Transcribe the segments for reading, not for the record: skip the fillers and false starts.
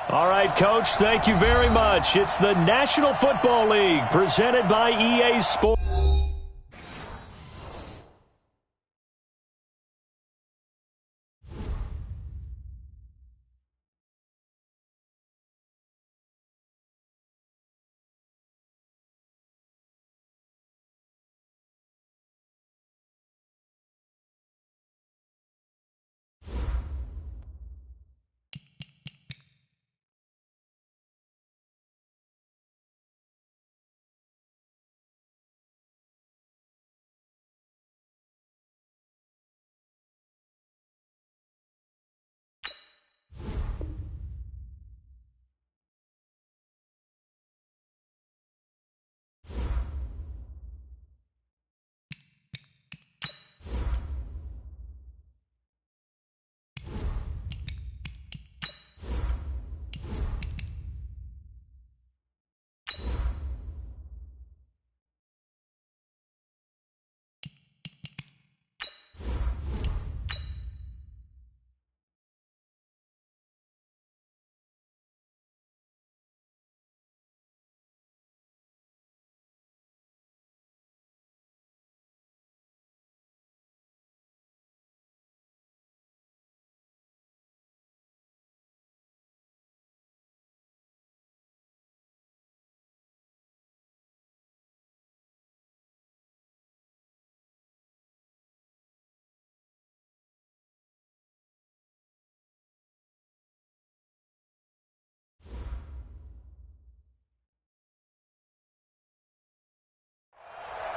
All right, Coach, thank you very much. It's the National Football League presented by EA Sports.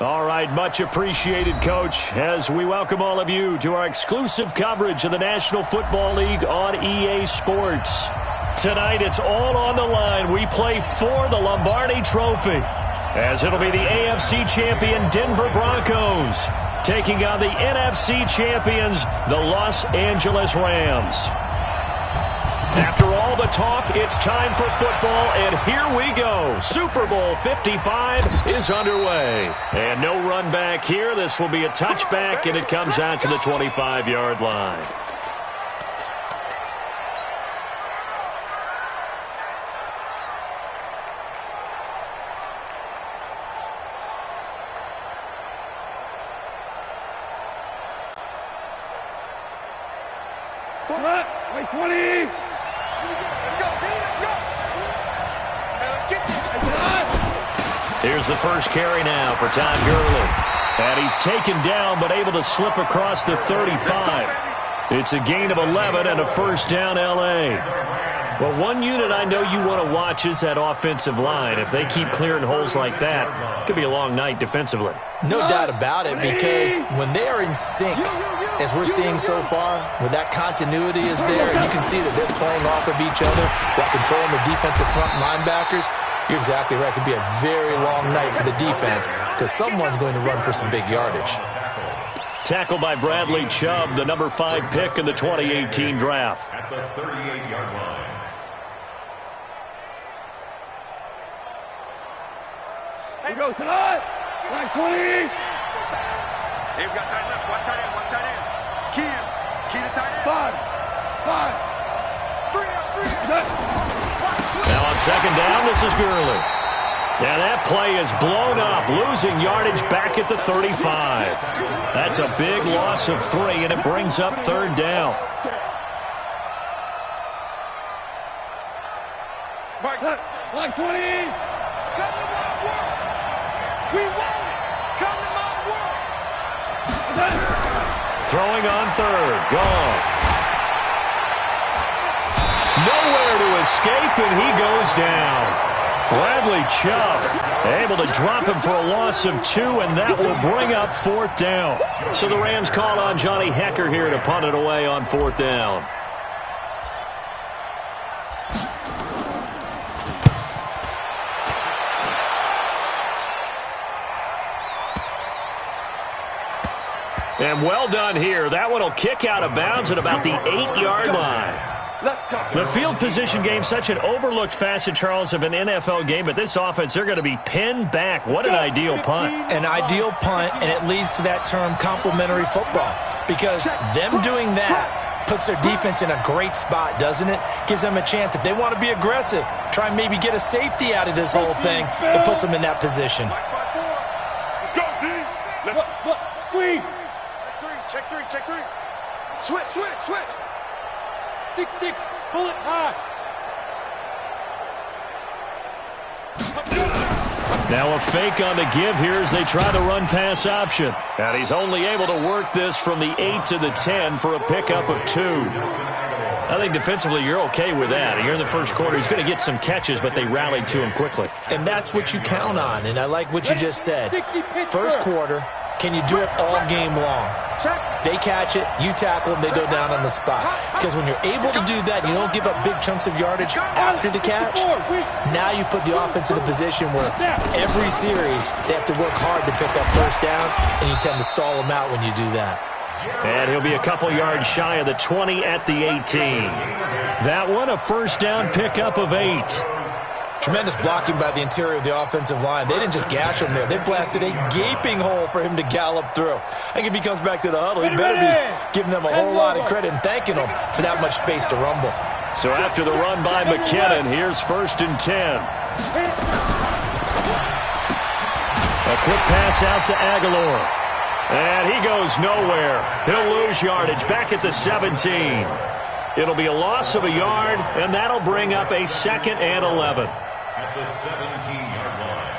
All right, much appreciated, Coach, as we welcome all of you to our exclusive coverage of the National Football League on EA Sports. Tonight, it's all on the line. We play for the Lombardi Trophy, as it'll be the AFC champion Denver Broncos taking on the NFC champions, the Los Angeles Rams. After all the talk, it's time for football, and here we go. Super Bowl 55 is underway. And no run back here. This will be a touchback, and it comes out to the 25-yard line. Wait, 20. Here's the first carry now for Todd Gurley. And he's taken down but able to slip across the 35. It's a gain of 11 and a first down L.A. Well, one unit I know you want to watch is that offensive line. If they keep clearing holes like that, it could be a long night defensively. No doubt about it, because when they are in sync, as we're seeing so far, when that continuity is there, and you can see that they're playing off of each other while controlling the defensive front linebackers, you're exactly right. It could be a very long night for the defense because someone's going to run for some big yardage. Tackled by Bradley Chubb, the number 5 pick in the 2018 draft. At the 38-yard line. Here we go, tonight. Right, 20. Hey, we got tight left. One tight end, one tight end. Key to tight end. 5. 3 out. Now on second down, this is Gurley. Now that play is blown up, losing yardage back at the 35. That's a big loss of 3, and it brings up third down. Like 20. Come to my work. We want it. Come to my work. Throwing on third. Goff. Nowhere to escape, and he goes down. Bradley Chubb able to drop him for a loss of 2, and that will bring up fourth down. So the Rams call on Johnny Hecker here to punt it away on fourth down. And well done here. That one will kick out of bounds at about the 8-yard line. The field position game, such an overlooked facet, Charles, of an NFL game, but this offense, they're going to be pinned back. What an ideal punt. An ideal punt, and it leads to that term complementary football, because them doing that puts their defense in a great spot, doesn't it? Gives them a chance. If they want to be aggressive, try and maybe get a safety out of this whole thing, it puts them in that position. Let's go, D. Look, squeeze. Check three. Switch. 6-6, pull it high. Now a fake on the give here as they try the run-pass option. And he's only able to work this from the 8 to the 10 for a pickup of 2. I think defensively you're okay with that. Here in the first quarter, he's going to get some catches, but they rallied to him quickly. And that's what you count on, and I like what you just said. First quarter, can you do it all game long? They catch it, you tackle them, they go down on the spot. Because when you're able to do that, you don't give up big chunks of yardage after the catch. Now you put the offense in a position where every series they have to work hard to pick up first downs, and you tend to stall them out when you do that. And he'll be a couple yards shy of the 20 at the 18. That one, a first down pickup of 8. Tremendous blocking by the interior of the offensive line. They didn't just gash him there. They blasted a gaping hole for him to gallop through. I think if he comes back to the huddle, he better be giving them a whole lot of credit and thanking them for that much space to rumble. So after the run by McKinnon, here's 1st and 10. A quick pass out to Aguilar. And he goes nowhere. He'll lose yardage back at the 17. It'll be a loss of a yard, and that'll bring up a 2nd and 11. At the 17-yard line.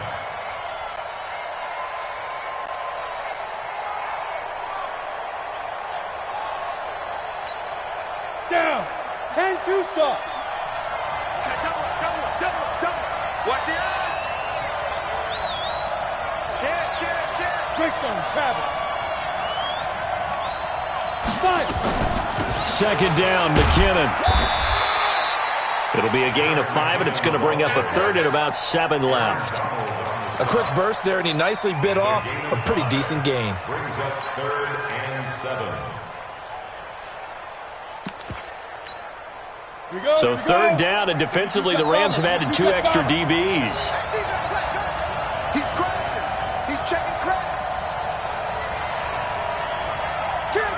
Down. 10-2 stop. Double. Watch the eye. Chance. Greystone, travel. 5. 2nd down, McKinnon. It'll be a gain of 5, and it's going to bring up a 3rd and about 7 left. A quick burst there, and he nicely bit off a pretty decent gain. Brings up 3rd and 7. So 3rd down, and defensively the Rams have added 2 extra DBs. He's crashing. He's checking crack. Kill.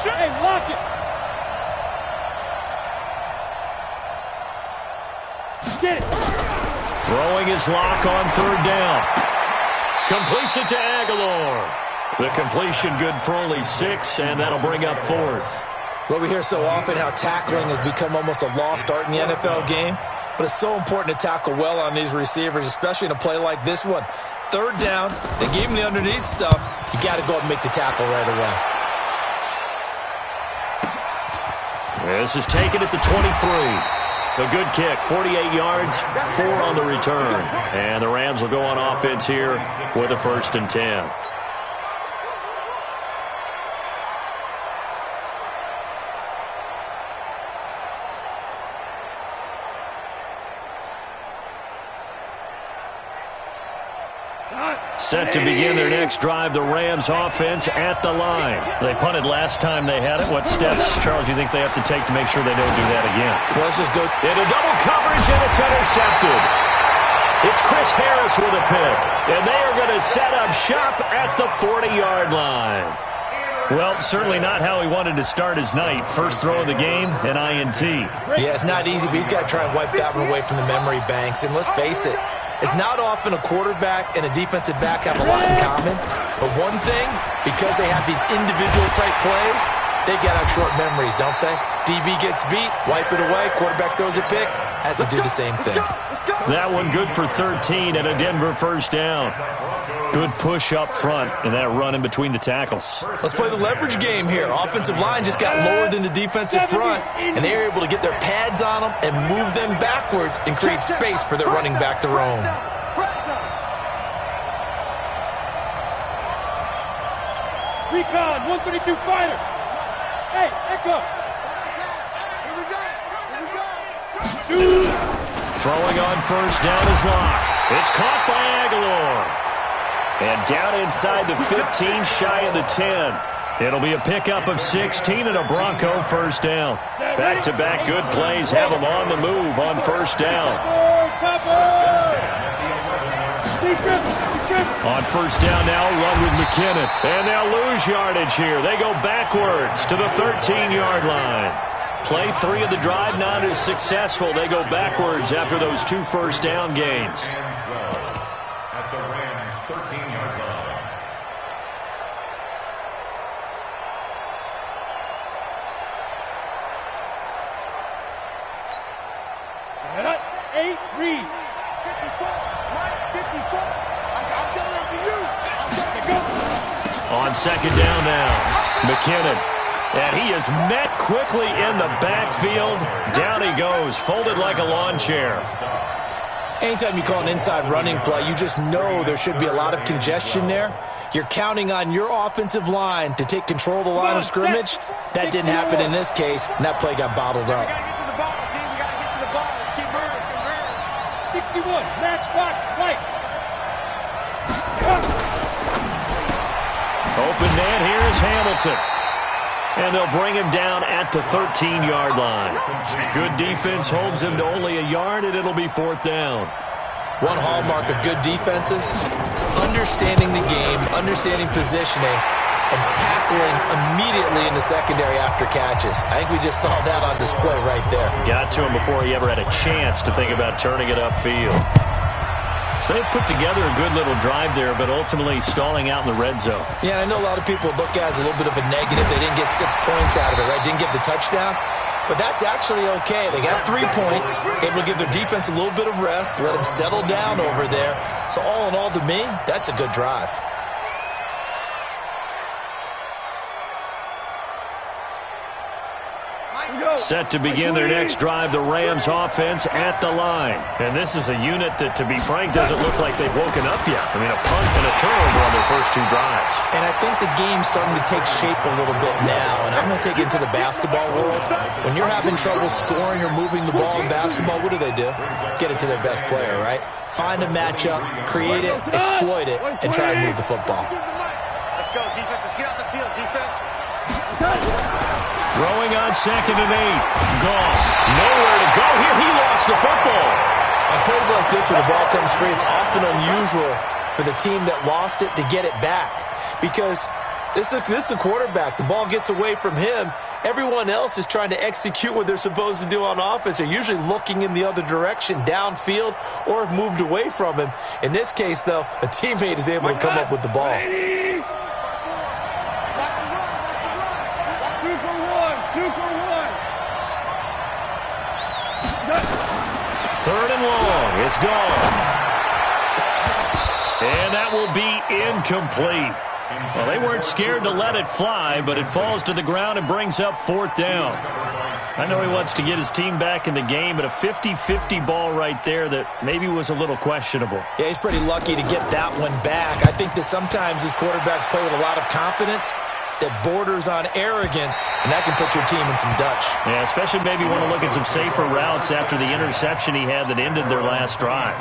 Hey, lock it. Get it. Throwing his lock on 3rd down. Completes it to Aguilar. The completion good for only 6, and that'll bring up 4th. Well, we hear so often how tackling has become almost a lost art in the NFL game, but it's so important to tackle well on these receivers, especially in a play like this one. 3rd down, they gave him the underneath stuff. You got to go and make the tackle right away. This is taken at the 23. A good kick, 48 yards, 4 on the return. And the Rams will go on offense here with a 1st and 10. Set to begin their next drive, the Rams offense at the line. They punted last time they had it. What steps, Charles, you think they have to take to make sure they don't do that again? Well, let's just go into double coverage, and it's intercepted. It's Chris Harris with a pick, and they are going to set up shop at the 40-yard line. Well, certainly not how he wanted to start his night. First throw of the game, an INT. Yeah, it's not easy, but he's got to try and wipe that one away from the memory banks. And let's face it, it's not often a quarterback and a defensive back have a lot in common. But one thing, because they have these individual type plays, they've got to have short memories, don't they? DB gets beat, wipe it away, quarterback throws a pick, has to do the same thing. That one good for 13 and a Denver 1st down. Good push up front and that run in between the tackles. Let's play the leverage game here. Offensive line just got lower than the defensive front, and they were able to get their pads on them and move them backwards and create space for their running back to roam. Recon, 132 fighter. Hey, Echo. Here we go. Throwing on 1st down is Locke. It's caught by Aguilar. And down inside the 15, shy of the 10. It'll be a pickup of 16 and a Bronco 1st down. Back-to-back good plays have them on the move on 1st down. On first down now, run with McKinnon. And they'll lose yardage here. They go backwards to the 13-yard line. Play 3 of the drive not as successful. They go backwards after those 2 first down gains. At the Rams' 13-yard line. Set up. 8, read. 54, right, 54. I'm coming up to you. I'm coming to go. On second down now, McKinnon. And he is met quickly in the backfield. Down he goes, folded like a lawn chair. Anytime you call an inside running play, you just know there should be a lot of congestion there. You're counting on your offensive line to take control of the line of scrimmage. That didn't happen in this case, and that play got bottled up. We got to get to the ball, team. We got to get to the ball. Let's keep moving. 61, matchbox, right. Open man, here's Hamilton. And they'll bring him down at the 13-yard line. Good defense holds him to only a yard, and it'll be 4th down. One hallmark of good defenses is understanding the game, understanding positioning, and tackling immediately in the secondary after catches. I think we just saw that on display right there. Got to him before he ever had a chance to think about turning it upfield. So they put together a good little drive there, but ultimately stalling out in the red zone. Yeah, I know a lot of people look at it as a little bit of a negative. They didn't get 6 points out of it, right? Didn't get the touchdown. But that's actually okay. They got 3 points, able to give their defense a little bit of rest, let them settle down over there. So all in all, to me, that's a good drive. Set to begin their next drive, the Rams offense at the line. And this is a unit that, to be frank, doesn't look like they've woken up yet. I mean, a punt and a turnover on their first 2 drives. And I think the game's starting to take shape a little bit now. And I'm going to take it into the basketball world. When you're having trouble scoring or moving the ball in basketball, what do? Get it to their best player, right? Find a matchup, create it, exploit it, and try to move the football. Let's go, defense. Let's get out the field, defense. Throwing on 2nd and 8. Gone. Nowhere to go here. He lost the football. On plays like this where the ball comes free, it's often unusual for the team that lost it to get it back. Because this is the quarterback. The ball gets away from him. Everyone else is trying to execute what they're supposed to do on offense. They're usually looking in the other direction, downfield, or have moved away from him. In this case, though, a teammate is able to come up with the ball. 3rd and long. It's gone. And that will be incomplete. Well, they weren't scared to let it fly, but it falls to the ground and brings up 4th down. I know he wants to get his team back in the game, but a 50-50 ball right there that maybe was a little questionable. Yeah, he's pretty lucky to get that one back. I think that sometimes his quarterbacks play with a lot of confidence that borders on arrogance, and that can put your team in some Dutch. Yeah, especially maybe want to look at some safer routes after the interception he had that ended their last drive.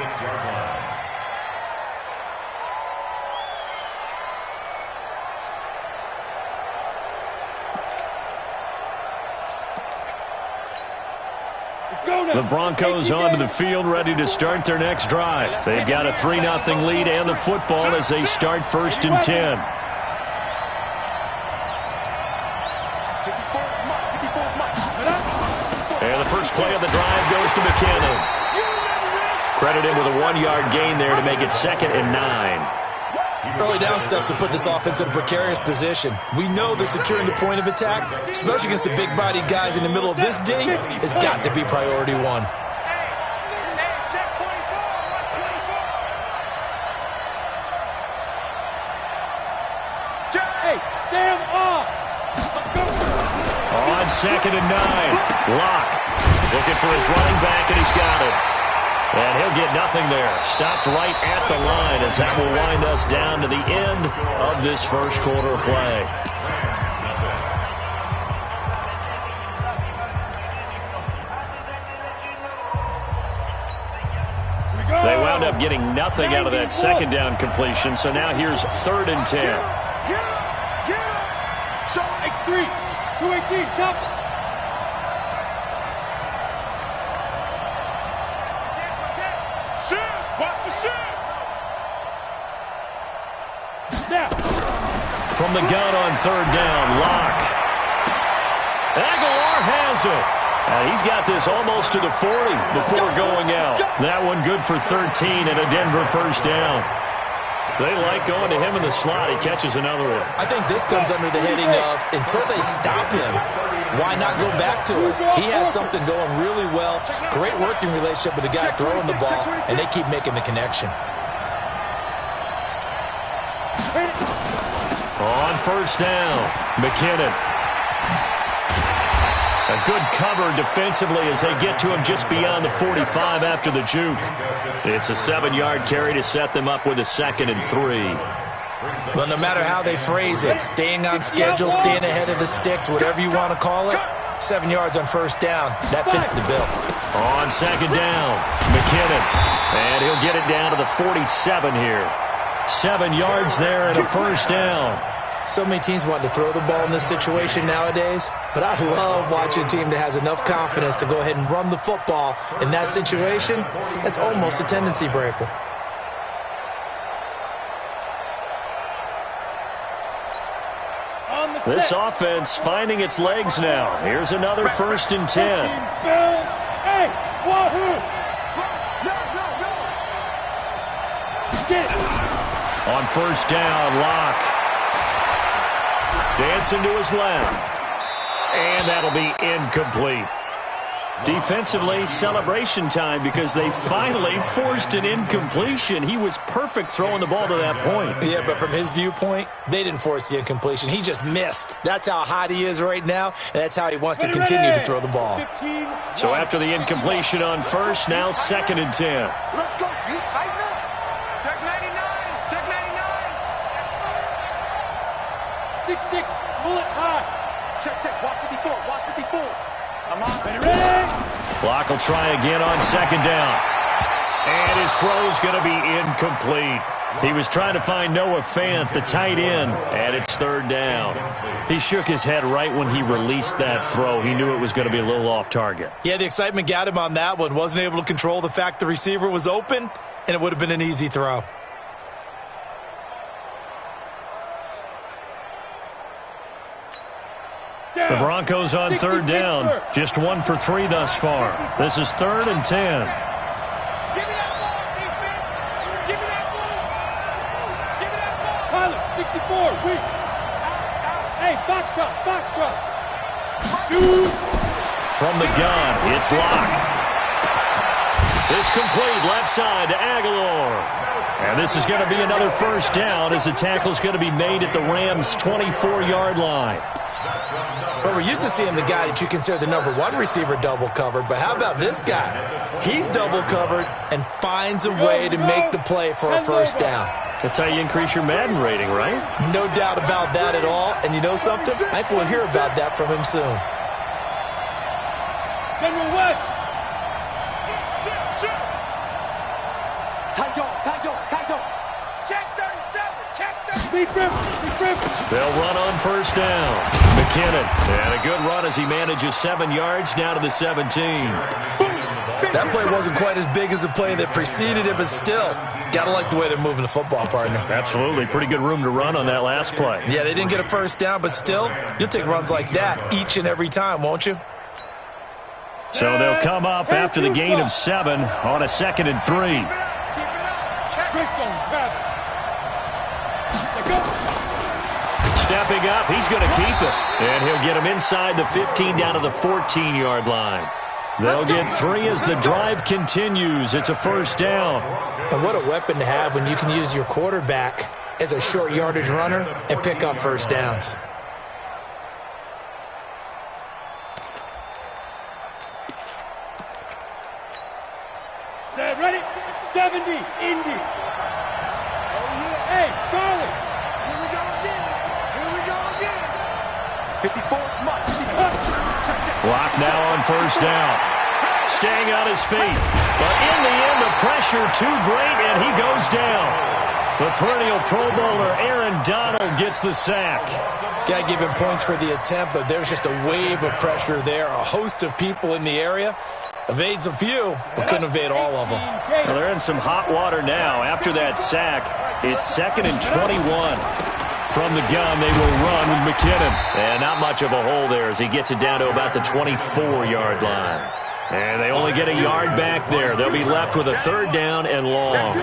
The Broncos onto the field, ready to start their next drive. They've got a 3-0 lead and the football as they start 1st and 10. And the first play of the drive goes to McKinnon. Credit him with a 1-yard gain there to make it 2nd and 9. Early down steps will put this offense in a precarious position. We know that securing the point of attack, especially against the big-bodied guys in the middle of this D, has got to be priority 1. Hey, Sam off. On 2nd and 9, Locke looking for his running back, and he's got it. And he'll get nothing there. Stopped right at the line as that will wind us down to the end of this first quarter play. They wound up getting nothing out of that 2nd down completion, so now here's 3rd and 10. Get up. Show X3. 218, jump. from the gun on third down. Lock. Aguilar has it. He's got this almost to the 40 before going out. That one good for 13 and a Denver first down. They like going to him in the slot. He catches another one. I think this comes under the heading of until they stop him, why not go back to him? He has something going really well. Great working relationship with the guy throwing the ball, and they keep making the connection. On first down, McKinnon. A good cover defensively as they get to him just beyond the 45 after the juke. It's a 7-yard carry to set them up with a 2nd and 3. Well, no matter how they phrase it, staying on schedule, staying ahead of the sticks, whatever you want to call it, 7 yards on first down, that fits the bill. On 2nd down, McKinnon. And he'll get it down to the 47 here. 7 yards there and a first down. So many teams want to throw the ball in this situation nowadays, but I love watching a team that has enough confidence to go ahead and run the football in that situation. That's almost a tendency breaker. This offense finding its legs now. Here's another 1st and 10. Hey, wahoo! On first down, Lock. Dancing to his left. And that'll be incomplete. Defensively, celebration time because they finally forced an incompletion. He was perfect throwing the ball to that point. Yeah, but from his viewpoint, they didn't force the incompletion. He just missed. That's how hot he is right now, and that's how he wants to continue to throw the ball. So after the incompletion on first, now 2nd and 10. Let's go. You tighten up. Check 99. Check 99. 6'6", bullet high. Check, check. Watch 54. Watch 54. Come on. Ready? Block will try again on 2nd down. And his throw's going to be incomplete. He was trying to find Noah Fant, the tight end, and it's 3rd down. He shook his head right when he released that throw. He knew it was going to be a little off target. Yeah, the excitement got him on that one. Wasn't able to control the fact the receiver was open, and it would have been an easy throw. The Broncos on 3rd down. Just 1 for 3 thus far. This is 3rd and 10. Give me that ball, defense. Give me that ball. Give me that ball. Pilot, 64, weak. Hey, box drop. Shoot. From the gun, it's Lock. It's complete left side to Aguilar. And this is going to be another first down as the tackle's going to be made at the Rams' 24-yard line. Well, we're used to seeing the guy that you consider the #1 receiver double covered, but how about this guy? He's double covered and finds a way to make the play for a first down. That's how you increase your Madden rating, right? No doubt about that at all. And you know something? I think we'll hear about that from him soon. General West. Tight dog. Check 37. Check 37. Lead Rivers. They'll run on first down. McKinnon. And a good run as he manages 7 yards down to the 17. That play wasn't quite as big as the play that preceded it, but still, got to like the way they're moving the football, partner. Absolutely. Pretty good room to run on that last play. Yeah, they didn't get a first down, but still, you'll take runs like that each and every time, won't you? So they'll come up after the gain of 7 on a 2nd and 3. Stepping up, he's going to keep it. And he'll get him inside the 15 down to the 14-yard line. They'll get 3 as the drive continues. It's a first down. And what a weapon to have when you can use your quarterback as a short yardage runner and pick up first downs. Set, ready? 70, Indy. Hey, Charlie. Here we go again. 54, Mike. Lock now on first down. Staying on his feet. But in the end, the pressure too great, and he goes down. The perennial Pro Bowler Aaron Donald gets the sack. Got to give him points for the attempt, but there's just a wave of pressure there. A host of people in the area. Evades a few, but couldn't evade all of them. Well, they're in some hot water now. After that sack, it's 2nd and 21. From the gun, they will run with McKinnon. And not much of a hole there as he gets it down to about the 24-yard line. And they only get a yard back there. They'll be left with a 3rd down and long.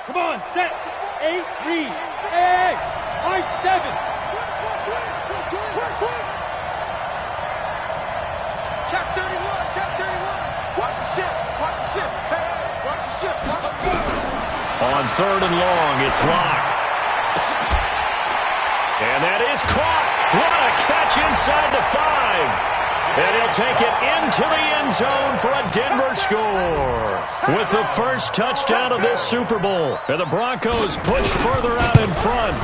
Come on, set. 8, lead. Hey, high 7. Check 31, check 31. Watch the ship, watch the ship. Hey, watch the ship, watch the ship. On 3rd and long, it's Locke. And that is caught. What a catch inside the 5. And he'll take it into the end zone for a Denver score. With the first touchdown of this Super Bowl. And the Broncos push further out in front.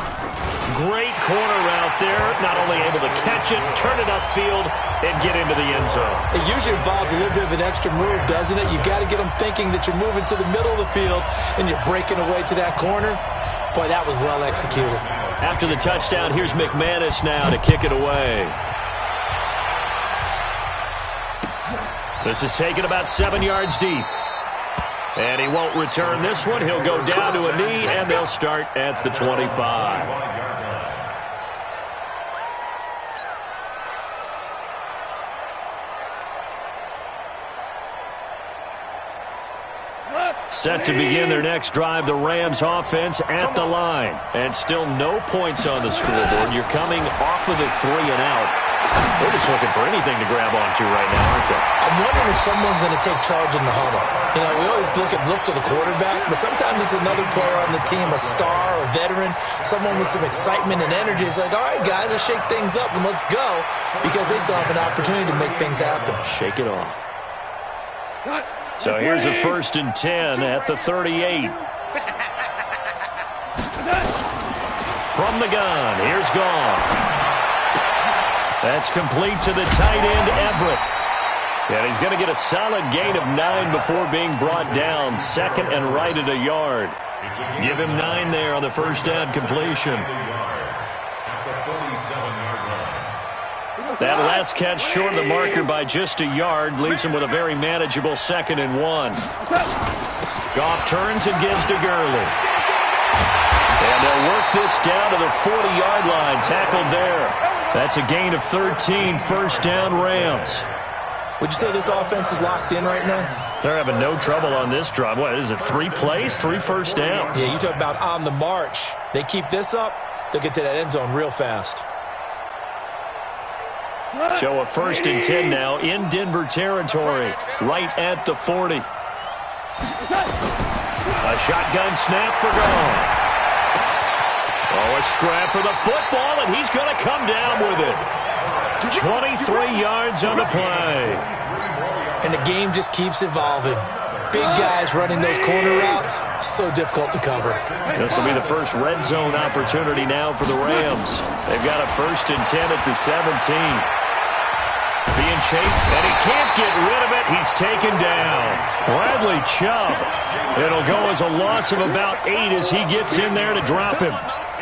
Great corner route there. Not only able to catch it, turn it upfield, and get into the end zone. It usually involves a little bit of an extra move, doesn't it? You've got to get them thinking that you're moving to the middle of the field and you're breaking away to that corner. Boy, that was well executed. After the touchdown, here's McManus now to kick it away. This is taken about 7 yards deep. And he won't return this one. He'll go down to a knee, and they'll start at the 25. Set to begin their next drive, the Rams offense at the line. And still no points on the scoreboard. You're coming off of the 3 and out. They're just looking for anything to grab onto right now, aren't they? I'm wondering if someone's going to take charge in the huddle. You know, we always look to the quarterback, but sometimes it's another player on the team, a star, a veteran, someone with some excitement and energy. It's like, all right, guys, let's shake things up and let's go, because they still have an opportunity to make things happen. Shake it off. So here's a 1st and 10 at the 38. From the gun, here's Goff. That's complete to the tight end, Everett. And he's going to get a solid gain of 9 before being brought down. 2nd and right at a yard. Give him 9 there on the first down completion. That last catch short of the marker by just a yard leaves him with a very manageable 2nd and 1. Goff turns and gives to Gurley. And they'll work this down to the 40-yard line. Tackled there. That's a gain of 13, 1st down Rams. Would you say this offense is locked in right now? They're having no trouble on this drive. What is it, 3 plays, 3 first downs? Yeah, you talk about on the march. They keep this up, they'll get to that end zone real fast. So a 1st and 10 now in Denver territory, right at the 40. A shotgun snap for Goff. Oh, a scrap for the football, and he's going to come down with it. 23 yards on the play. And the game just keeps evolving. Big guys running those corner routes, so difficult to cover. This will be the first red zone opportunity now for the Rams. They've got a 1st and 10 at the 17. Being chased, and he can't get rid of it. He's taken down. Bradley Chubb. It'll go as a loss of about 8 as he gets in there to drop him.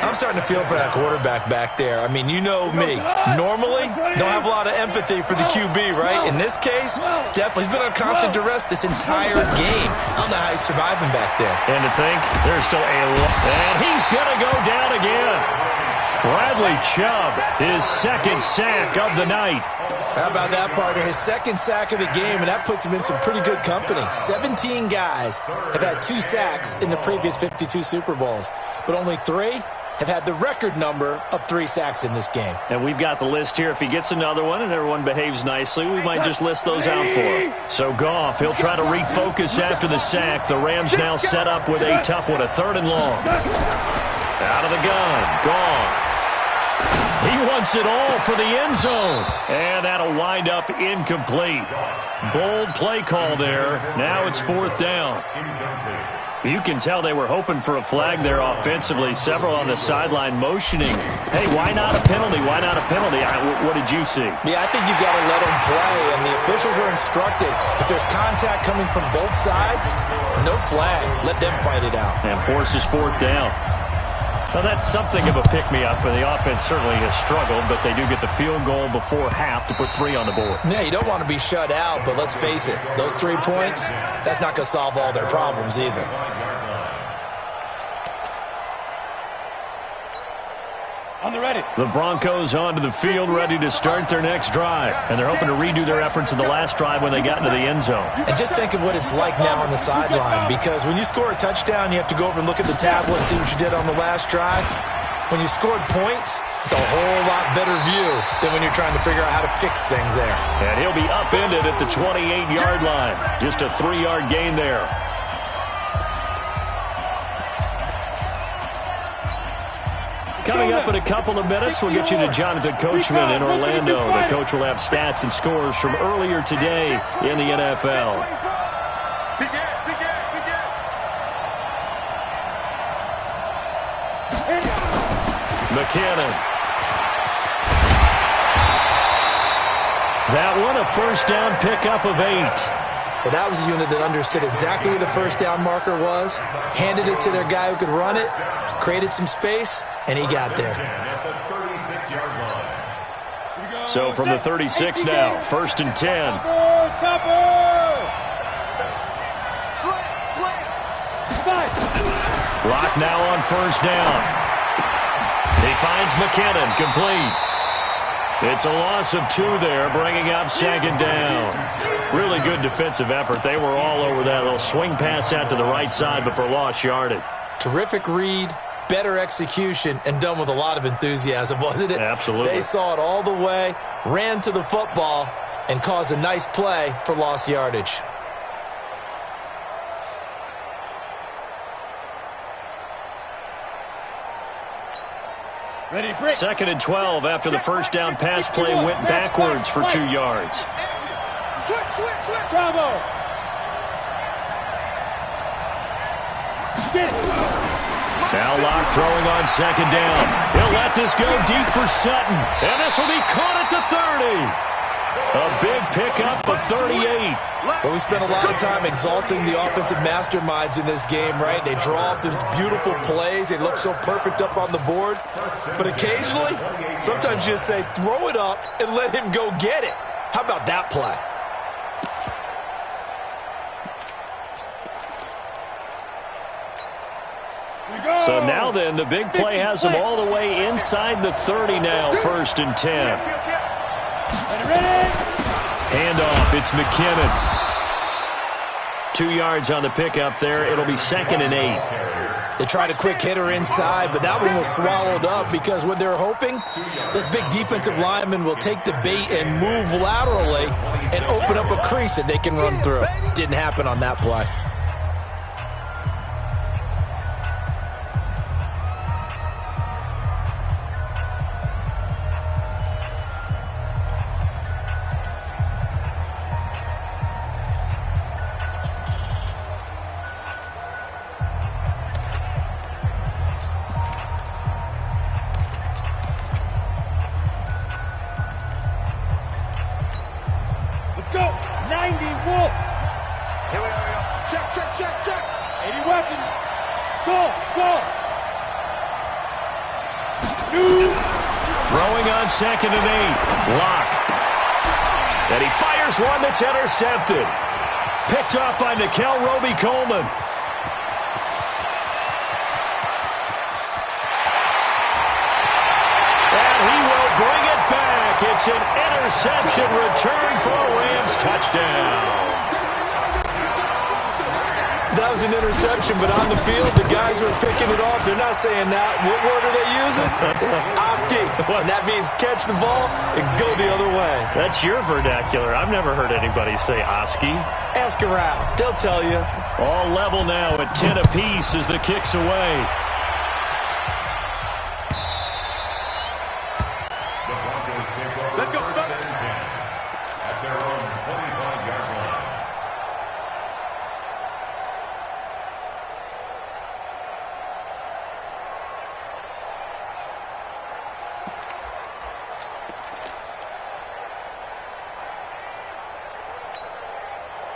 I'm starting to feel for that quarterback back there. I mean, you know me. Normally, don't have a lot of empathy for the QB, right? In this case, definitely. He's been on constant duress this entire game. I don't know how he's surviving back there. And to think, there's still a lot. And he's going to go down again. Bradley Chubb, his 2nd sack of the night. How about that, partner? His 2nd sack of the game, and that puts him in some pretty good company. 17 guys have had 2 sacks in the previous 52 Super Bowls, but only 3 have had the record number of 3 sacks in this game. And we've got the list here. If he gets another one and everyone behaves nicely, we might just list those out for him. So Goff, he'll try to refocus after the sack. The Rams now set up with a tough one, a 3rd and long. Out of the gun, Goff. He wants it all for the end zone. And that'll wind up incomplete. Bold play call there. Now it's 4th down. You can tell they were hoping for a flag there offensively. Several on the sideline motioning. Hey, why not a penalty? Why not a penalty? What did you see? Yeah, I think you've got to let them play, and the officials are instructed. If there's contact coming from both sides, no flag. Let them fight it out. And forces 4th down. Well, that's something of a pick-me-up, and the offense certainly has struggled, but they do get the field goal before half to put 3 on the board. Yeah, you don't want to be shut out, but let's face it, those 3 points, that's not going to solve all their problems either. On the ready. The Broncos onto the field, ready to start their next drive. And they're hoping to redo their efforts in the last drive when they got into the end zone. And just think of what it's like now on the sideline, because when you score a touchdown, you have to go over and look at the tablet and see what you did on the last drive. When you scored points, it's a whole lot better view than when you're trying to figure out how to fix things there. And he'll be upended at the 28-yard line. Just a 3-yard gain there. Coming up in a couple of minutes, we'll get you to Jonathan Coachman in Orlando. The coach will have stats and scores from earlier today in the NFL. McKinnon. That one, a first down pickup of 8. Well, that was a unit that understood exactly where the first down marker was, handed it to their guy who could run it, created some space, and he got there. So from the 36 now, 1st and 10. Lock now on first down. He finds McKinnon, complete. It's a loss of 2 there, bringing up 2nd down. Really good defensive effort. They were all over that little swing pass out to the right side before lost yardage. Terrific read, better execution, and done with a lot of enthusiasm, wasn't it? Absolutely. They saw it all the way, ran to the football, and caused a nice play for lost yardage. Ready, break. 2nd and 12 after the first down pass play went backwards for 2 yards. Switch. Bravo. Get it. Now Locke throwing on 2nd down. He'll let this go deep for Sutton. And this will be caught at the 30. A big pickup of 38. Well, we spent a lot of time exalting the offensive masterminds in this game, right? They draw up these beautiful plays. They look so perfect up on the board. But occasionally, sometimes you just say, throw it up and let him go get it. How about that play? So now then, the big play has them all the way inside the 30 now, 1st and 10. Handoff, it's McKinnon. 2 yards on the pickup there. It'll be 2nd and 8. They tried a quick hitter inside, but that one was swallowed up because what they're hoping, those big defensive linemen will take the bait and move laterally and open up a crease that they can run through. Didn't happen on that play. Throwing on 2nd and 8. Locke. And he fires one that's intercepted. Picked off by Nikel Roby-Coleman. And he will bring it back. It's an interception return for a Rams touchdown. That was an interception, but on the field, the guys who are picking it off, they're not saying that. What word are they using? It's Oski. And that means catch the ball and go the other way. That's your vernacular. I've never heard anybody say Oski. Ask around. They'll tell you. All level now at 10 apiece as the kick's away. Let's go. At their own 25-yard line.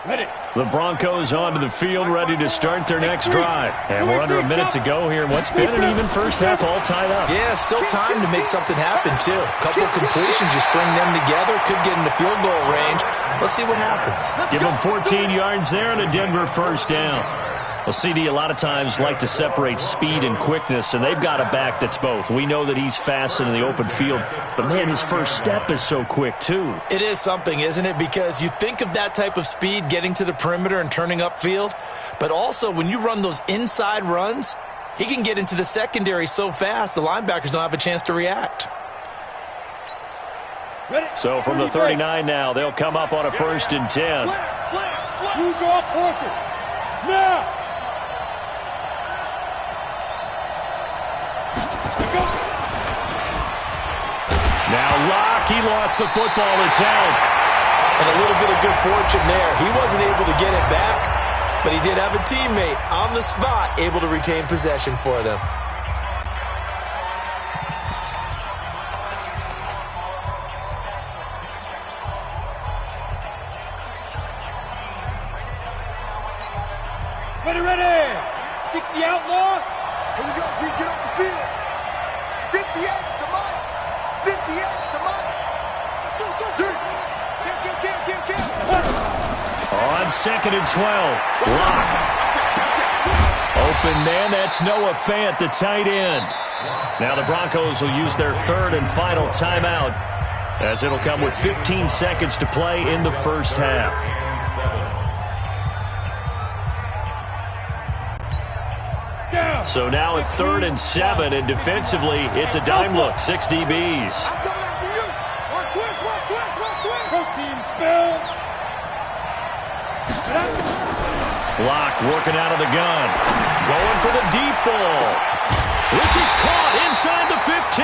Ready. The Broncos onto the field, ready to start their next drive. And we're under a minute to go here in what's been an even first half, all tied up. Yeah, still time to make something happen, too. A couple completions, you string them together, could get into field goal range. Let's see what happens. Give them 14 yards there and a Denver first down. Well, CD, a lot of times like to separate speed and quickness, and they've got a back that's both. We know that he's fast in the open field, but, man, his first step is so quick, too. It is something, isn't it? Because you think of that type of speed getting to the perimeter and turning upfield, but also when you run those inside runs, he can get into the secondary so fast the linebackers don't have a chance to react. So from the 39 now, they'll come up on a 1st and 10. You draw Parker. Now. Now Locke, he lost the football. It's held. And a little bit of good fortune there. He wasn't able to get it back, but he did have a teammate on the spot able to retain possession for them. Ready. 60 outlaw. Here we go. Get off the field. 58 to Mike. 58 to Mike. On 2nd and 12, Locke. Open man, that's Noah Fant, the tight end. Now the Broncos will use their 3rd and final timeout, as it'll come with 15 seconds to play in the first half. So now at 3rd and 7, and defensively, it's a dime look, 6 DBs. Protein spell. Locke working out of the gun. Going for the deep ball. This is caught inside the 15.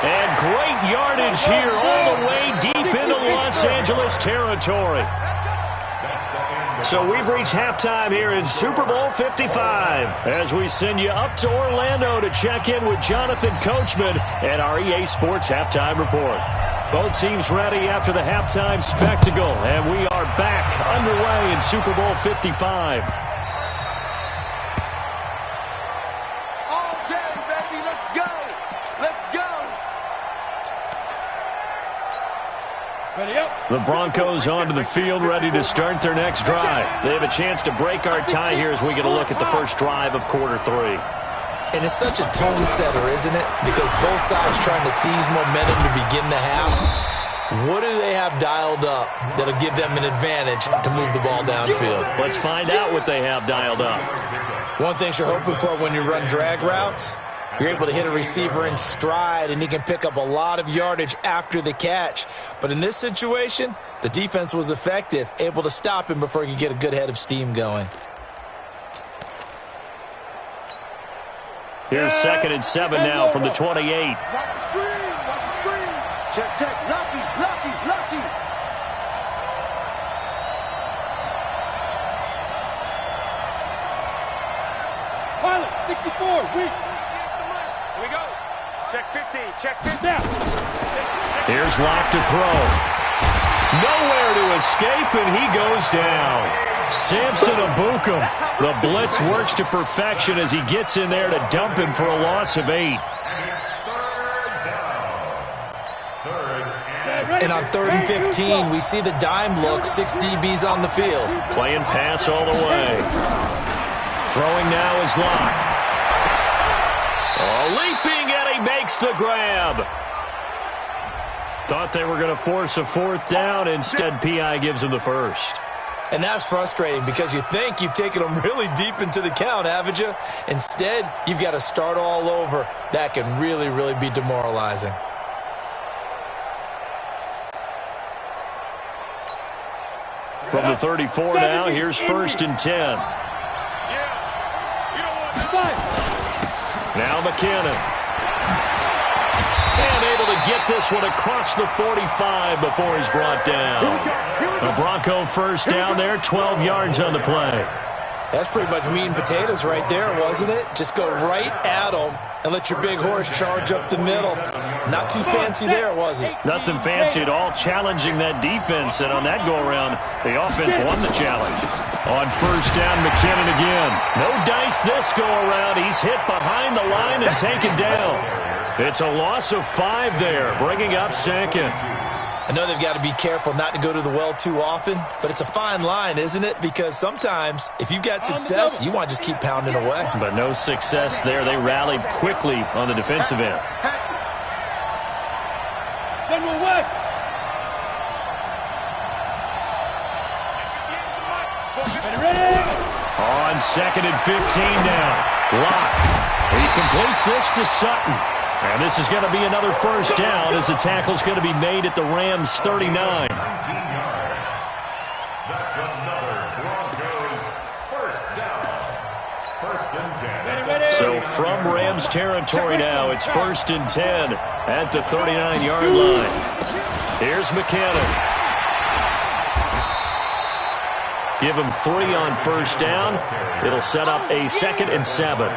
And great yardage here all the way deep into Los Angeles territory. So we've reached halftime here in Super Bowl 55 as we send you up to Orlando to check in with Jonathan Coachman and our EA Sports Halftime Report. Both teams ready after the halftime spectacle, and we are back underway in Super Bowl 55. All day, baby. Let's go. Let's go. Ready up. The Broncos onto the field, ready to start their next drive. They have a chance to break our tie here as we get a look at the first drive of quarter 3. And it's such a tone setter, isn't it? Because both sides trying to seize momentum to begin the half. What do they have dialed up that'll give them an advantage to move the ball downfield? Let's find out what they have dialed up. One thing you're hoping for when you run drag routes, you're able to hit a receiver in stride, and he can pick up a lot of yardage after the catch. But in this situation, the defense was effective, able to stop him before he could get a good head of steam going. Here's 2nd and 7 now from the 28. Watch the screen. Watch the screen. Check. Lucky. Pilot, 64, weak. Here we go. Check 50. Check 50. Now. Here's Locke to throw. Nowhere to escape, and he goes down. Samson Abukum. The blitz works to perfection as he gets in there to dump him for a loss of 8. And on 3rd and 15, we see the dime look, 6 DBs on the field. Playing pass all the way. Throwing now is Locke. Oh, leaping, and he makes the grab. Thought they were going to force a 4th down. Instead, P.I. gives him the first. And that's frustrating because you think you've taken them really deep into the count, haven't you? Instead, you've got to start all over. That can really, really be demoralizing. From the 34 now, here's 1st and 10. Now McKinnon. And able to get this one across the 45 before he's brought down. A Bronco first down there, 12 yards on the play. That's pretty much meat and potatoes right there, wasn't it? Just go right at them and let your big horse charge up the middle. Not too fancy there, was it? Nothing fancy at all, challenging that defense. And on that go-around, the offense won the challenge. On 1st down, McKinnon again. No dice this go-around. He's hit behind the line and taken down. It's a loss of 5 there, bringing up 2nd. I know they've got to be careful not to go to the well too often, but it's a fine line, isn't it? Because sometimes if you've got success, you want to just keep pounding away. But no success there. They rallied quickly on the defensive end. General West. Ready? On 2nd and 15 now. Locke. He completes this to Sutton. And this is going to be another first down as the tackle's going to be made at the Rams' 39. 19 yards. That's another Broncos first down. 1st and 10. Ready? So from Rams territory now, it's 1st and 10 at the 39-yard line. Here's McKinnon. Give him 3 on first down. It'll set up a 2nd and 7.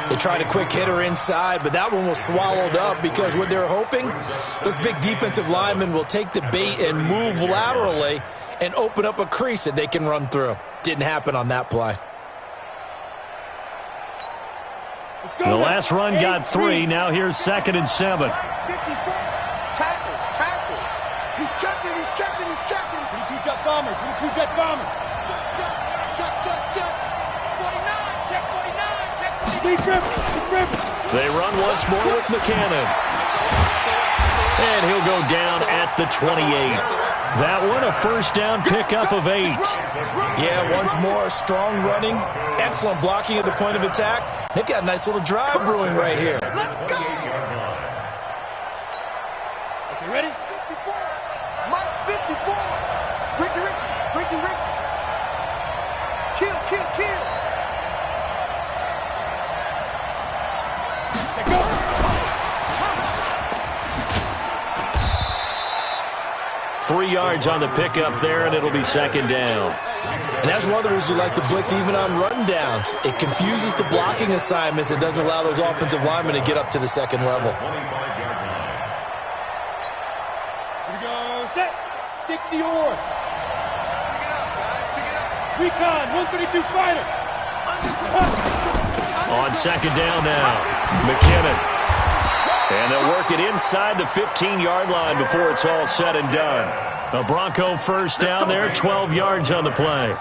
They tried a quick hitter inside, but that one was swallowed up because what they're hoping, those big defensive linemen will take the bait and move laterally and open up a crease that they can run through. Didn't happen on that play. The last run got 3. Now here's 2nd and 7. Tackles. He's checking. 22 jet bombers. 22 jet bombers. Check. 49. Check 49. They run once more with McKinnon. And he'll go down at the 28. That one a first down pickup of 8. Yeah, once more, strong running, excellent blocking at the point of attack. They've got a nice little drive brewing right here. Let's go. Okay, ready? 54. Mike 54. Ricky. Kill. Let go. 3 yards on the pickup there, and it'll be 2nd down. And that's one of the reasons you like to blitz even on run downs. It confuses the blocking assignments. It doesn't allow those offensive linemen to get up to the 2nd level. 25-yard line. Here we go. Set. 60 or. Pick it up. Recon. 132 fighter. On 2nd down now, McKinnon. And they'll work it inside the 15-yard line before it's all said and done. A Bronco first down there, 12 yards on the play.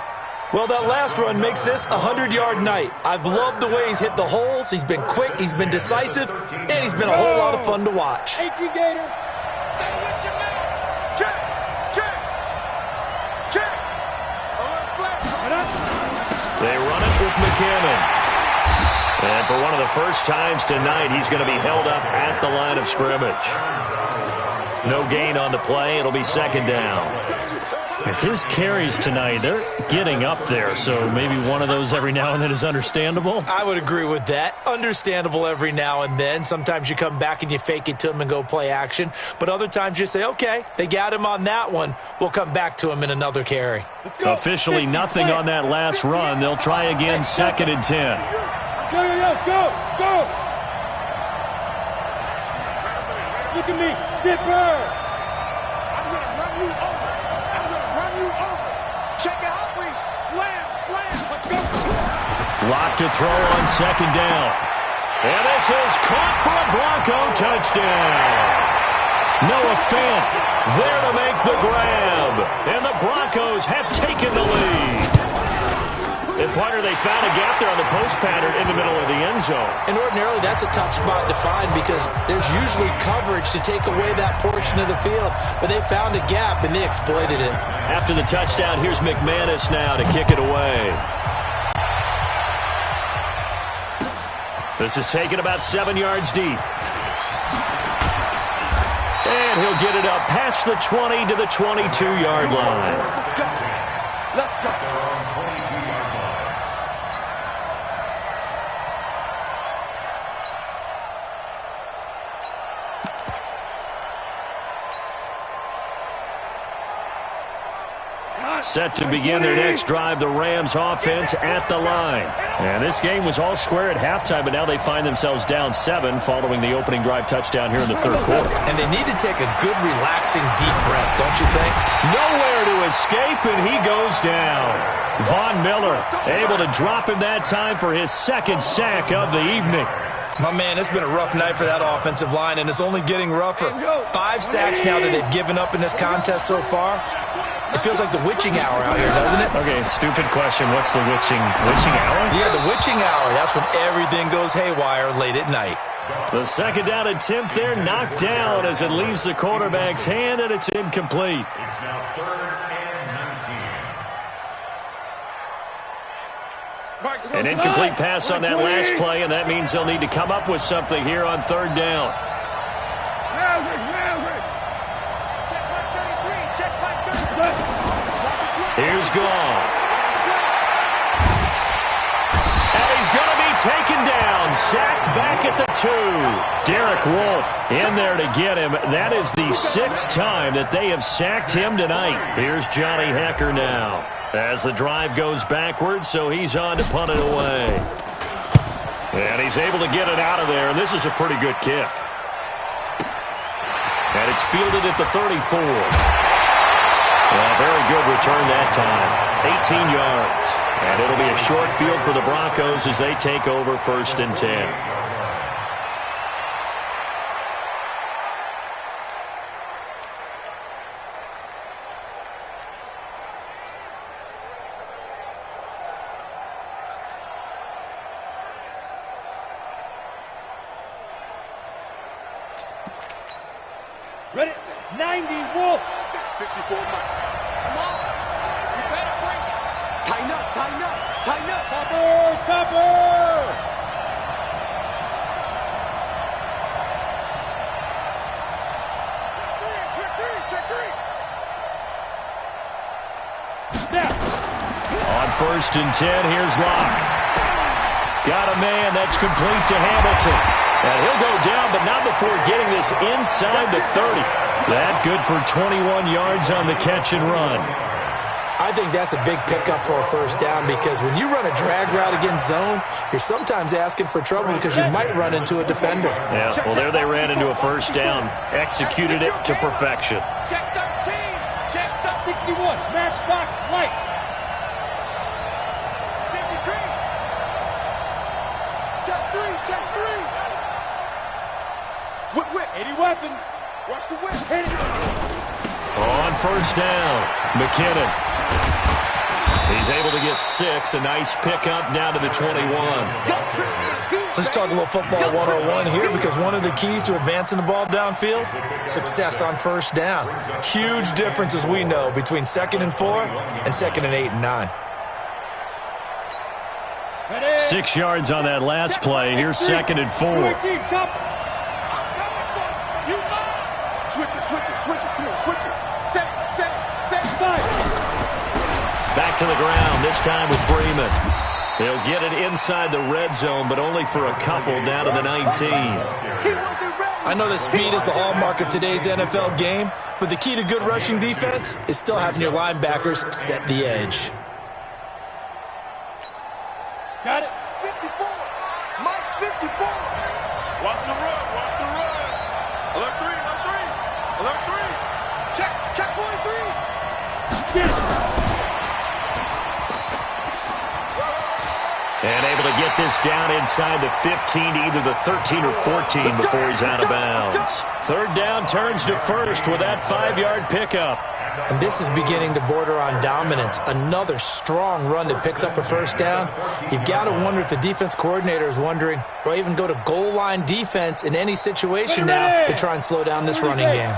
Well, that last run makes this a 100-yard night. I've loved the way he's hit the holes. He's been quick, he's been decisive, and he's been a whole lot of fun to watch. 18 Gator. Stay with your man. Check. Alert flash. They run it with McKinnon. And for one of the first times tonight, he's going to be held up at the line of scrimmage. No gain on the play. It'll be 2nd down. His carries tonight, they're getting up there, so maybe one of those every now and then is understandable. I would agree with that. Understandable every now and then. Sometimes you come back and you fake it to him and go play action. But other times you say, okay, they got him on that one. We'll come back to him in another carry. Officially nothing on that last run. They'll try again, 2nd and 10. Go. Look at me. Zipper. I'm going to run you over. Check it out, Bree. Slam. Let's go. Lock to throw on 2nd down. And this is caught for a Bronco touchdown. Noah Fant there to make the grab. And the Broncos have taken the lead. And, partner, they found a gap there on the post pattern in the middle of the end zone. And ordinarily, that's a tough spot to find because there's usually coverage to take away that portion of the field. But they found a gap, and they exploited it. After the touchdown, here's McManus now to kick it away. This is taken about 7 yards deep. And he'll get it up past the 20 to the 22-yard line. Let's go. Set to begin their next drive, the Rams offense at the line. And this game was all square at halftime, but now they find themselves down 7 following the opening drive touchdown here in the 3rd quarter. And they need to take a good, relaxing, deep breath, don't you think? Nowhere to escape, and he goes down. Von Miller able to drop him that time for his 2nd sack of the evening. My man, it's been a rough night for that offensive line, and it's only getting rougher. 5 sacks now that they've given up in this contest so far. It feels like the witching hour out here, doesn't it? Okay, stupid question. What's the witching hour? Yeah, the witching hour. That's when everything goes haywire late at night. The second down attempt there knocked down as it leaves the quarterback's hand, and it's incomplete. It's now 3rd and 19. An incomplete pass on that last play, and that means they'll need to come up with something here on 3rd down. Here's Goff. And he's going to be taken down, sacked back at the 2. Derek Wolfe in there to get him. That is the 6th time that they have sacked him tonight. Here's Johnny Hekker now as the drive goes backwards, so he's on to punt it away. And he's able to get it out of there, and this is a pretty good kick. And it's fielded at the 34. Well, very good return that time. 18 yards. And it'll be a short field for the Broncos as they take over 1st and 10. Ready? 90, Wolf. 54 Mike. Come on. You better break it. Tighten up, tighten up, tighten up. Topper. Check three. Now. On 1st and 10, here's Locke. Got a man. That's complete to Hamilton. And he'll go down, but not before getting this inside the 30. That good for 21 yards on the catch and run. I think that's a big pickup for a 1st down because when you run a drag route against zone, you're sometimes asking for trouble because you might run into a defender. Yeah, well, there they ran into a 1st down. Executed it to perfection. Check 13. Check the 61. Matchbox lights. 73. Check 3. Whip. 80 weapon. Watch the whip. Hit it. On 1st down, McKinnon. He's able to get 6. A nice pickup down to the 21. Let's talk a little football 101 here because one of the keys to advancing the ball downfield, success on 1st down. Huge difference, as we know, between 2nd and 4 and 2nd and 8 and 9. 6 yards on that last play. Here's 2nd and 4. Switch it. Come on, switch it. Set it. Back to the ground, this time with Freeman. They'll get it inside the red zone, but only for a couple down to the 19. I know that speed is the hallmark of today's NFL game, but the key to good rushing defense is still having your linebackers set the edge. Got it. 54. Mike, 54. Watch the run. Alert 3. Check 43. Get it. And able to get this down inside the 15 to either the 13 or 14 before he's out of bounds. 3rd down turns to 1st with that 5-yard pickup. And this is beginning to border on dominance. Another strong run that picks up a 1st down. You've got to wonder if the defense coordinator is wondering, or even go to goal line defense in any situation now to try and slow down this running game.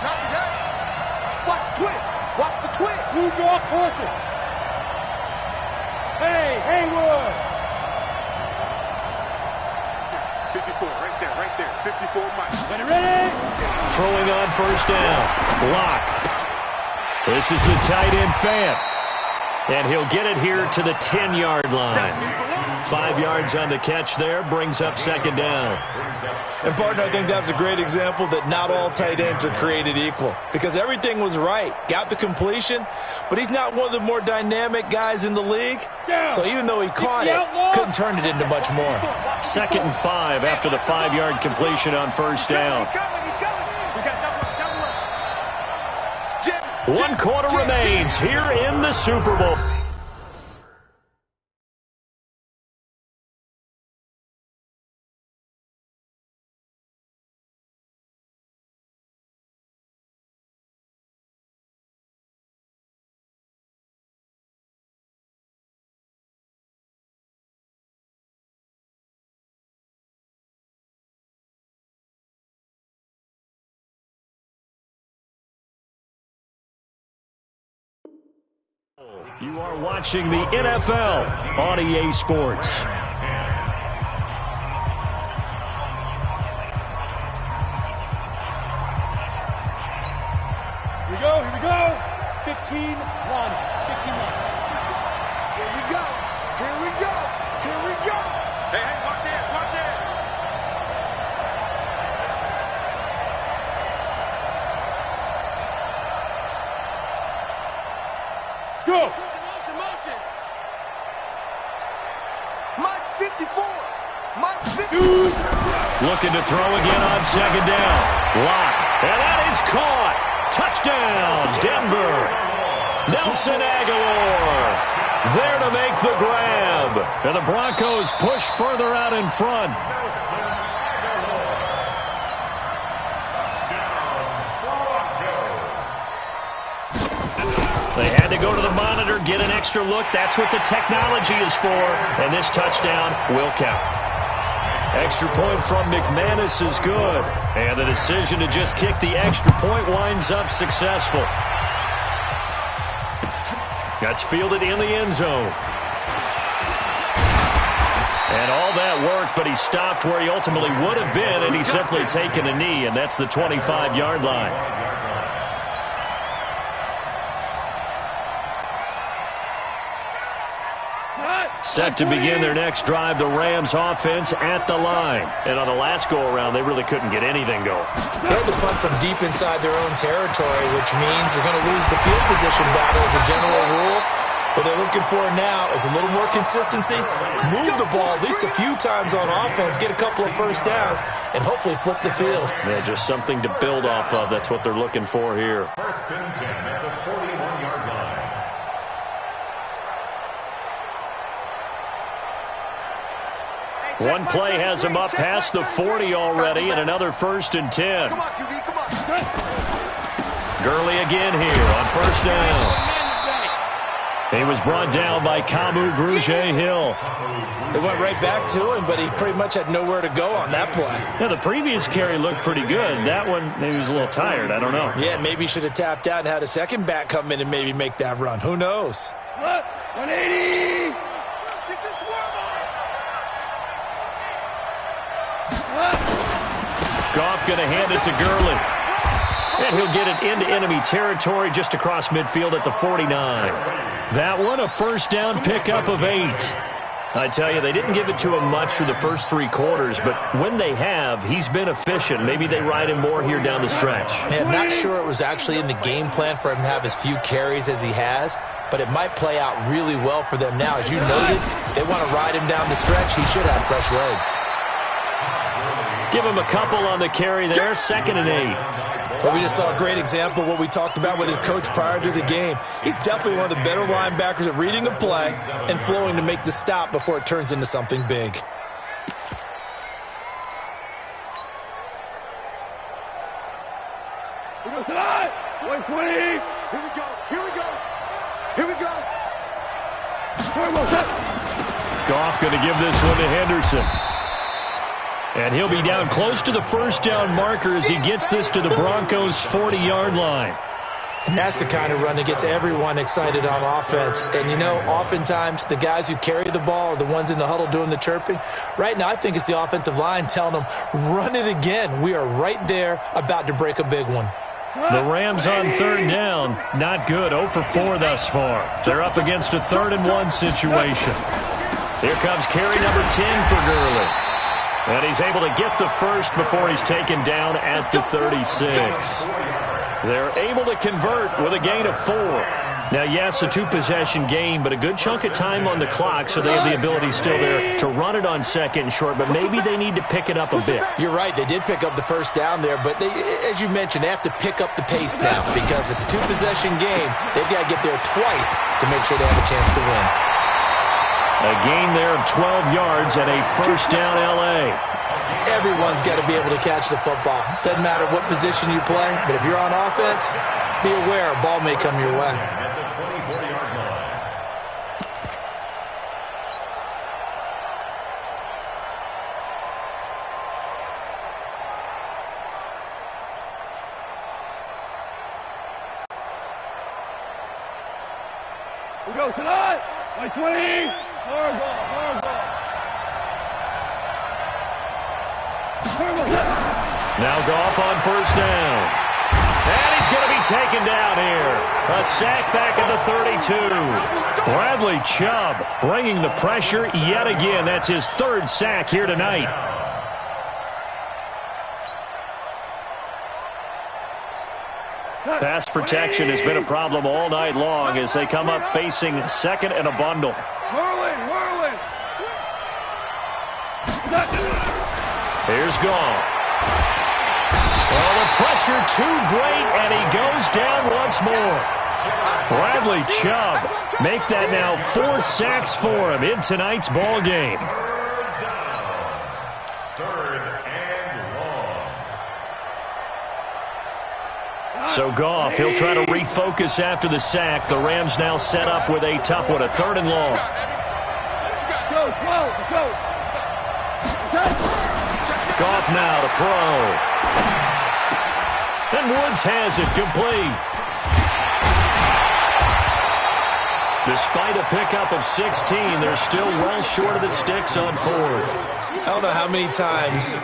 Not today. Watch the twitch. Blue draw Porter. Hey, Haywood. 54, right there. 54 Mike. Ready? Throwing on 1st down. Locke. This is the tight end Fant. And he'll get it here to the 10-yard line. 5 yards on the catch there, brings up 2nd down. And, partner, I think that's a great example that not all tight ends are created equal because everything was right. Got the completion, but he's not one of the more dynamic guys in the league. So even though he caught it, couldn't turn it into much more. 2nd and 5 after the 5-yard completion on 1st down. 1 quarter remains here in the Super Bowl. You are watching the NFL on EA Sports. Here we go. 15-1. 15-1. Here we go. Here we go. Here we go. Hey, watch it. Watch it. Go. Motion. Mike's 54. Mike's 50. Looking to throw again on second down. Lock. And that is caught. Touchdown, Denver. Nelson Aguilar there to make the grab. And the Broncos push further out in front. They had to go to the monitor, get an extra look. That's what the technology is for. And this touchdown will count. Extra point from McManus is good. And the decision to just kick the extra point winds up successful. That's fielded in the end zone. And all that worked, but he stopped where he ultimately would have been, and he's simply taken a knee, and that's the 25-yard line. Set to begin their next drive, the Rams offense at the line. And on the last go-around, they really couldn't get anything going. They had to punt from deep inside their own territory, which means they're going to lose the field position battle as a general rule. What they're looking for now is a little more consistency, move the ball at least a few times on offense, get a couple of first downs, and hopefully flip the field. Yeah, just something to build off of. That's what they're looking for here. First and 10 at the 41-yard line. One play has him up past the 40 already, and another first and 10. Come on, QB, come on. Gurley again here on first down. He was brought down by Kamu Grugier-Hill. They went right back to him, but he pretty much had nowhere to go on that play. Yeah, the previous carry looked pretty good. That one, maybe he was a little tired. I don't know. Yeah, maybe he should have tapped out and had a second back come in and maybe make that run. Who knows? 180. Get your swerve Goff going to hand it to Gurley. And he'll get it into enemy territory just across midfield at the 49. That one, a first down pickup of 8. I tell you, they didn't give it to him much for the first 3 quarters, but when they have, he's been efficient. Maybe they ride him more here down the stretch. Hey, I'm not sure it was actually in the game plan for him to have as few carries as he has, but it might play out really well for them now. As you noted, if they want to ride him down the stretch, he should have fresh legs. Give him a couple on the carry there, 2nd and 8. Well, we just saw a great example of what we talked about with his coach prior to the game. He's definitely one of the better linebackers at reading a play and flowing to make the stop before it turns into something big. We go tonight. 20. Here we go. Here we go. Here we go. Goff going to give this one to Henderson. And he'll be down close to the first down marker as he gets this to the Broncos' 40-yard line. And that's the kind of run that gets everyone excited on offense. And, you know, oftentimes the guys who carry the ball are the ones in the huddle doing the chirping. Right now, I think it's the offensive line telling them, run it again. We are right there about to break a big one. The Rams on 3rd down. Not good. 0 for 4 thus far. They're up against a 3rd and 1 situation. Here comes carry number 10 for Gurley. And he's able to get the first before he's taken down at the 36. They're able to convert with a gain of 4. Now, yes, a 2-possession game, but a good chunk of time on the clock, so they have the ability still there to run it on 2nd and short, but maybe they need to pick it up a bit. You're right. They did pick up the first down there, but they, as you mentioned, they have to pick up the pace now because it's a 2-possession game. They've got to get there twice to make sure they have a chance to win. A gain there of 12 yards and a first down L.A. Everyone's got to be able to catch the football. Doesn't matter what position you play, but if you're on offense, be aware a ball may come your way. We go tonight. 20. Hard ball. Now Goff on first down. And he's going to be taken down here. A sack back at the 32. Bradley Chubb bringing the pressure yet again. That's his third sack here tonight. Pass protection has been a problem all night long as they come up facing second and a bundle. Whirling. Here's Goff. Well, the pressure too great, and he goes down once more. Bradley Chubb make that now 4 sacks for him in tonight's ball game. Third and long. So Goff, he'll try to refocus after the sack. The Rams now set up with a tough one, a 3rd and long. Go. Goff now to throw. And Woods has it complete. Despite a pickup of 16, they're still well short of the sticks on 4th. I don't know how many times,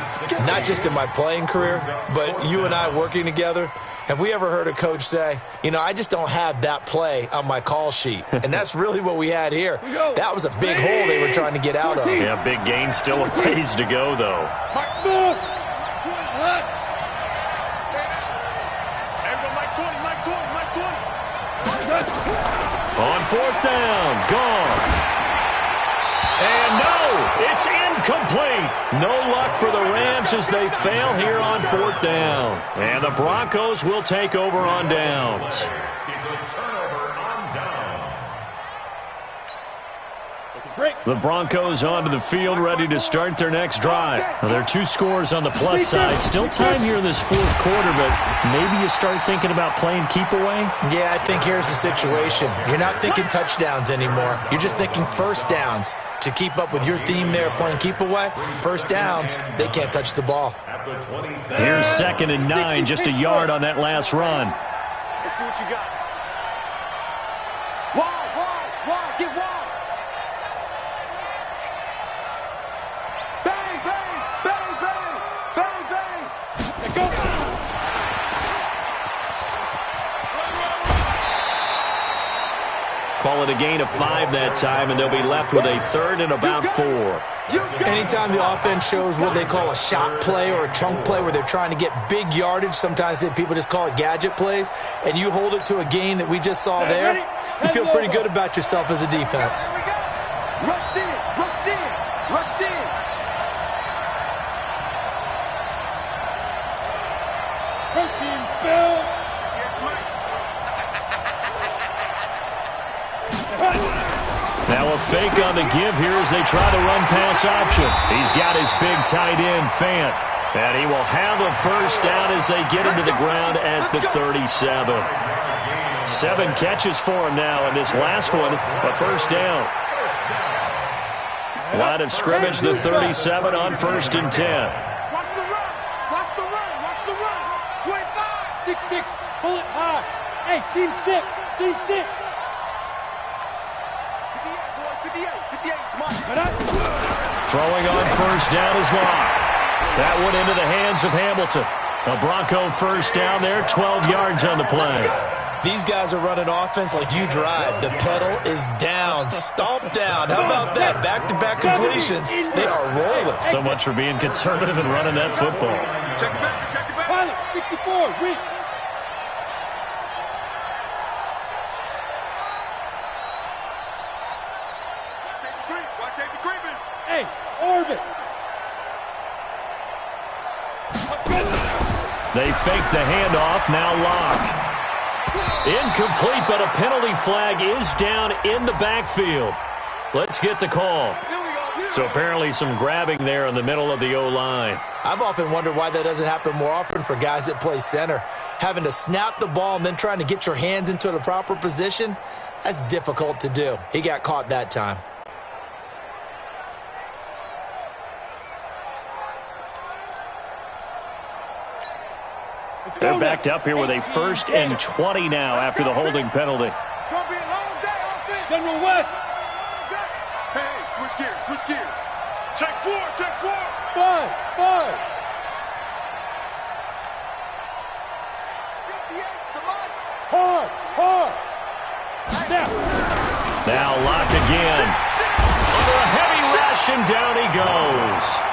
not just in my playing career, but you and I working together, have we ever heard a coach say, I just don't have that play on my call sheet. And that's really what we had here. That was a big hole they were trying to get out of. Yeah, big gain, still a ways to go, though. On 4th down, gone. And no, it's incomplete. No luck for the Rams as they fail here on 4th down. And the Broncos will take over on downs. The Broncos onto the field, ready to start their next drive. Now, there are 2 scores on the plus side. Still time here in this 4th quarter, but maybe you start thinking about playing keep away? Yeah, I think here's the situation. You're not thinking touchdowns anymore. You're just thinking first downs. To keep up with your theme there, playing keep away, first downs, they can't touch the ball. Here's 2nd and 9, just a yard on that last run. Let's see what you got. Wide, get wide. Call it a gain of 5 that time, and they'll be left with a 3rd and about 4. Anytime the offense shows what they call a shot play or a chunk play where they're trying to get big yardage, sometimes people just call it gadget plays, and you hold it to a gain that we just saw there, you feel pretty good about yourself as a defense. Rush in. Protein spill. Now a fake on the give here as they try the run-pass option. He's got his big tight end, Fant. And he will have a first down as they get into the ground at the 37. 7 catches for him now, and this last one, a first down. Line of scrimmage, the 37 on 1st and 10. Watch the run. 25. 6-6. Pull it high. Hey, seam 6. Throwing on first down is Locke. That one into the hands of Hamilton. A Bronco first down there, 12 yards on the play. These guys are running offense like you drive. The pedal is down, stomp down. How about that? Back-to-back completions. They are rolling. So much for being conservative and running that football. Check it back. Pilot, 64, weak. Watch safety creeping. Hey, orbit. They fake the handoff, now Locke. Incomplete, but a penalty flag is down in the backfield. Let's get the call. So apparently some grabbing there in the middle of the O-line. I've often wondered why that doesn't happen more often for guys that play center. Having to snap the ball and then trying to get your hands into the proper position, that's difficult to do. He got caught that time. They're backed up here with a 1st and 20 now after the holding penalty. It's going to be a long day, offense. General West. Hey, switch gears, switch gears. Check four, check four. 5, 5. 58, come on. Hard, hard. Now lock again. Under a heavy rush, and down he goes.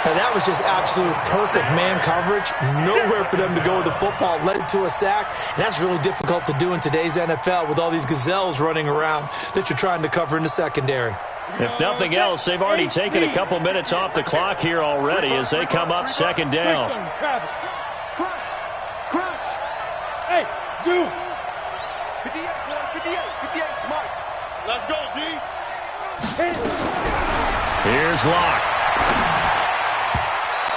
Now that was just absolute perfect man coverage. Nowhere for them to go with the football. Led to a sack. And that's really difficult to do in today's NFL with all these gazelles running around that you're trying to cover in the secondary. If nothing else, they've already taken a couple minutes off the clock here already as they come up second down. Crunch, crunch. Hey, zoom. 58, 58, Mike. Let's go, D. Here's Locke.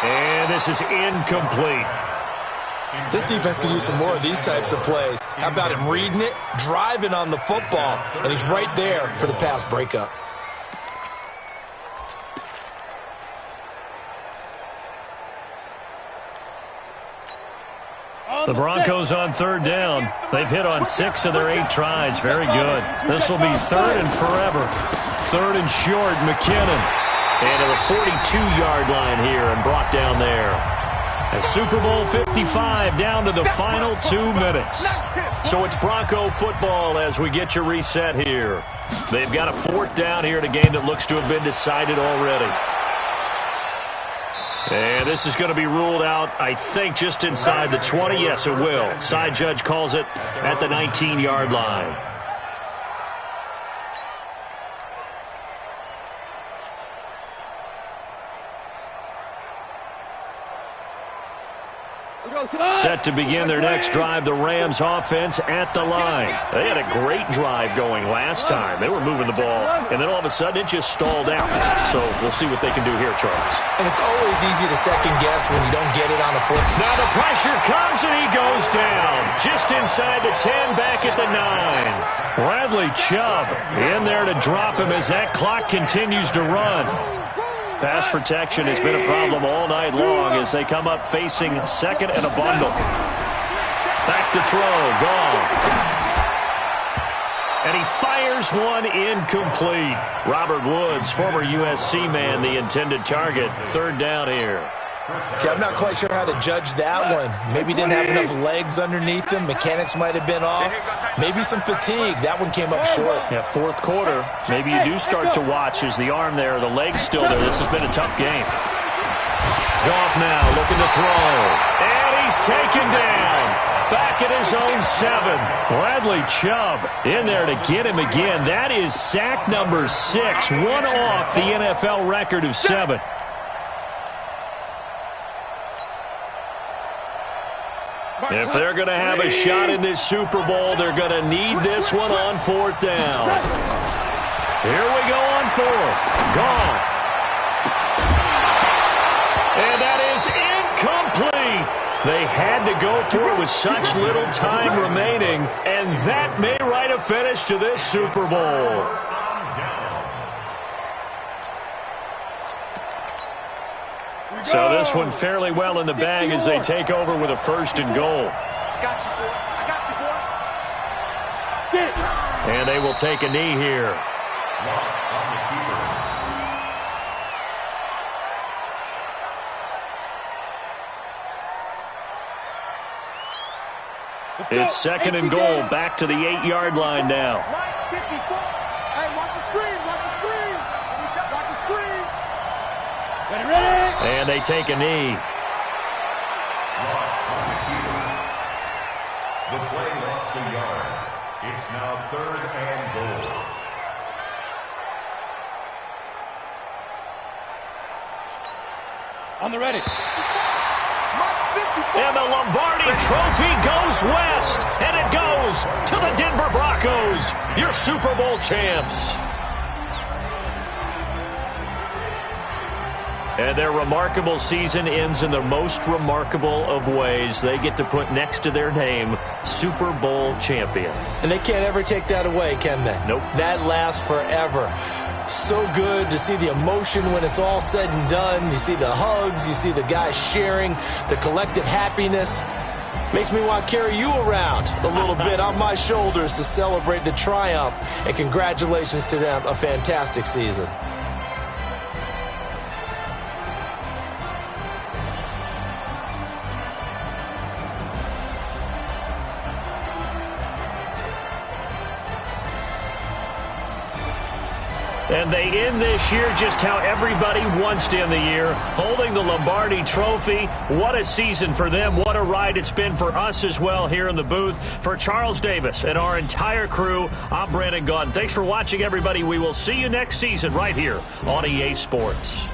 And this is incomplete. This defense could use some more of these types of plays. How about him reading it, driving on the football, and he's right there for the pass breakup. The Broncos on third down. They've hit on 6 of their 8 tries. Very good. This will be third and forever. Third and short, McKinnon. And to the 42-yard line here and brought down there. A Super Bowl 55 down to the final 2 minutes. So it's Bronco football as we get your reset here. They've got a 4th down here in a game that looks to have been decided already. And this is going to be ruled out, I think, just inside the 20. Yes, it will. Side judge calls it at the 19-yard line. Set to begin their next drive, the Rams offense at the line. They had a great drive going last time. They were moving the ball, and then all of a sudden it just stalled out. So we'll see what they can do here, Charles. And it's always easy to second guess when you don't get it on a foot. Now the pressure comes, and he goes down. Just inside the 10, back at the 9. Bradley Chubb in there to drop him as that clock continues to run. Pass protection has been a problem all night long as they come up facing second and a bundle. Back to throw. Gone. And he fires one incomplete. Robert Woods, former USC man, the intended target. Third down here. Okay, I'm not quite sure how to judge that one. Maybe didn't have enough legs underneath him. Mechanics might have been off. Maybe some fatigue. That one came up short. Yeah, 4th quarter. Maybe you do start to watch as the arm there, the leg's still there. This has been a tough game. Goff now looking to throw. And he's taken down. Back at his own 7. Bradley Chubb in there to get him again. That is sack number 6. One off the NFL record of 7. If they're going to have a shot in this Super Bowl, they're going to need this one on 4th down. Here we go on 4th. Goff. And that is incomplete. They had to go for it with such little time remaining, and that may write a finish to this Super Bowl. So this one fairly well in the bag as they take over with a 1st and goal. I got you, boy. I got you, boy. And they will take a knee here. It's 2nd and goal. Back to the 8-yard line now. Hey, watch the screen. Watch the screen. Watch the screen. Ready? And they take a knee. The play lost a yard. It's now 3rd and goal. On the ready. And the Lombardi Trophy goes west. And it goes to the Denver Broncos, your Super Bowl champs. And their remarkable season ends in the most remarkable of ways. They get to put next to their name, Super Bowl champion. And they can't ever take that away, can they? Nope. That lasts forever. So good to see the emotion when it's all said and done. You see the hugs. You see the guys sharing, the collective happiness. Makes me want to carry you around a little bit on my shoulders to celebrate the triumph. And congratulations to them. A fantastic season. And they end this year just how everybody wants to end the year, holding the Lombardi Trophy. What a season for them. What a ride it's been for us as well here in the booth. For Charles Davis and our entire crew, I'm Brandon Gaudin. Thanks for watching, everybody. We will see you next season right here on EA Sports.